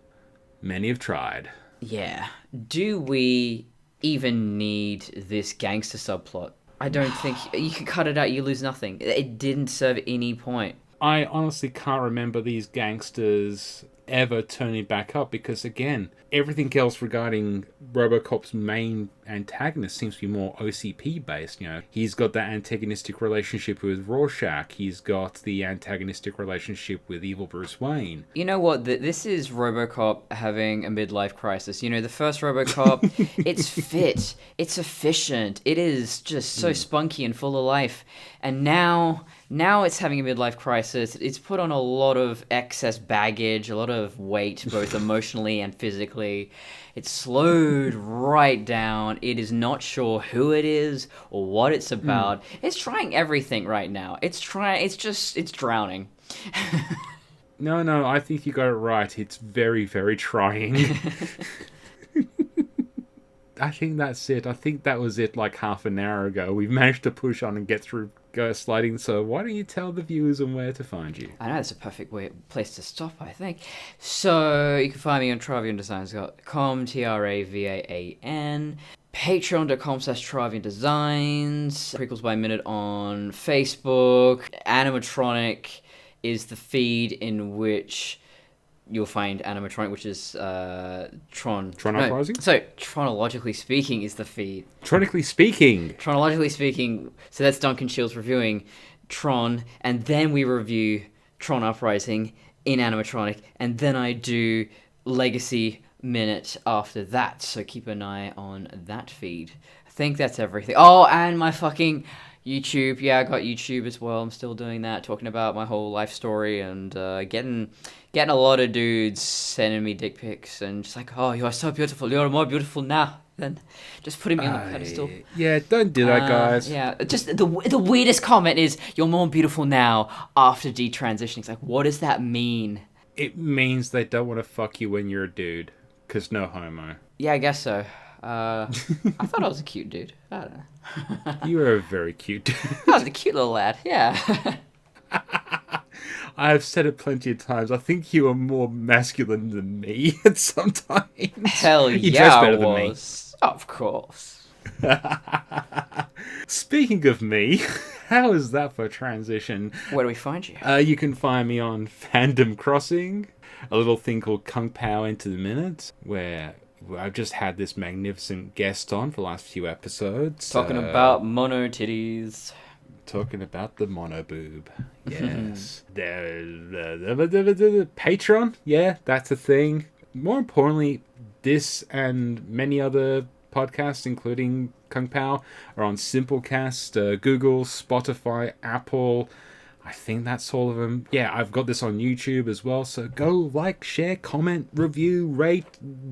Many have tried. Yeah. Do we even need this gangster subplot? I don't think... You can cut it out, you lose nothing. It didn't serve any point. I honestly can't remember these gangsters ever turning back up, because again, everything else regarding RoboCop's main antagonist seems to be more OCP based. You know, he's got that antagonistic relationship with Rorschach. He's got the antagonistic relationship with evil Bruce Wayne. You know what? This is RoboCop having a midlife crisis. You know, the first RoboCop, it's fit, it's efficient, it is just so spunky and full of life. And now it's having a midlife crisis. It's put on a lot of excess baggage, a lot of weight, both emotionally and physically. It's slowed right down. It is not sure who it is or what it's about. It's trying everything right now. It's drowning. No, I think you got it right. It's very, very trying. I think that's it. I think that was it like half an hour ago. We've managed to push on and get through gaslighting, so why don't you tell the viewers and where to find you? I know, it's a perfect place to stop, I think. So you can find me on traviandesigns.com, Travan, patreon.com/traviandesigns, Prequels by Minute on Facebook. Animatronic is the feed in which you'll find Animatronic, which is Tron. Tron Uprising? So, chronologically speaking is the feed. Chronically speaking, so that's Duncan Shields reviewing Tron, and then we review Tron Uprising in Animatronic, and then I do Legacy Minute after that, so keep an eye on that feed. I think that's everything. Oh, and my fucking YouTube. Yeah, I got YouTube as well. I'm still doing that, talking about my whole life story, and getting a lot of dudes sending me dick pics and just like, oh, you are so beautiful. You're more beautiful now than just putting me on the pedestal. Yeah, don't do that, guys. Yeah, just the weirdest comment is, you're more beautiful now after detransitioning. It's like, what does that mean? It means they don't want to fuck you when you're a dude, because no homo. Yeah, I guess so. I thought I was a cute dude. I don't know. You are a very cute dude. I was a cute little lad, yeah. I've said it plenty of times. I think you are more masculine than me sometimes. Hell you yeah, dress better I than me. was. Of course. Speaking of me, how is that for a transition? Where do we find you? You can find me on Fandom Crossing, a little thing called Kung Pao Into the Minute, where I've just had this magnificent guest on for the last few episodes. Talking about mono titties. Talking about the mono boob. Yes. Patreon. Yeah, that's a thing. More importantly, this and many other podcasts, including Kung Pao, are on Simplecast, Google, Spotify, Apple. I think that's all of them. Yeah, I've got this on YouTube as well, so go like, share, comment, review, rate,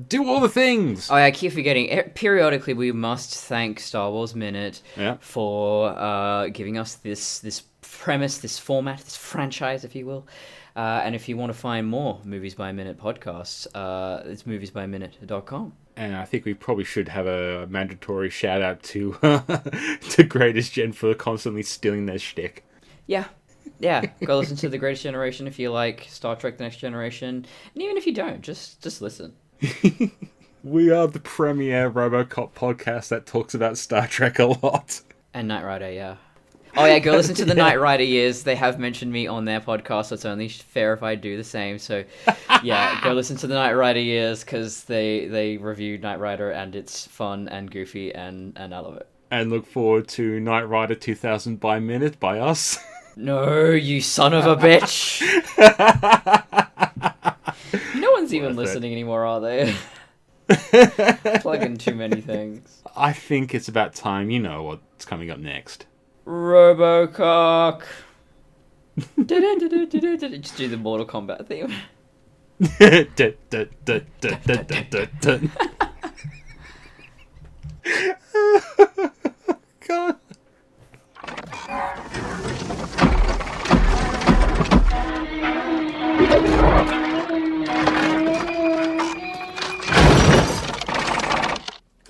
do all the things. Oh, yeah, I keep forgetting. Periodically, we must thank Star Wars Minute for giving us this premise, this format, this franchise, if you will. And if you want to find more Movies by Minute podcasts, it's moviesbyminute.com. And I think we probably should have a mandatory shout out to to Greatest Gen for constantly stealing their shtick. Yeah. Yeah, go listen to The Greatest Generation if you like Star Trek The Next Generation. And even if you don't, just listen. We are the premier RoboCop podcast that talks about Star Trek a lot. And Knight Rider, yeah. Oh yeah, go listen to the Knight Rider years. They have mentioned me on their podcast, so it's only fair if I do the same. So yeah, go listen to the Knight Rider years, because they reviewed Knight Rider and it's fun and goofy and I love it. And look forward to Knight Rider 2000 by Minute by us. No, you son of a bitch. No one's even listening anymore, are they? Plugging too many things. I think it's about time. You know what's coming up next. Robocock. Just do the Mortal Kombat theme.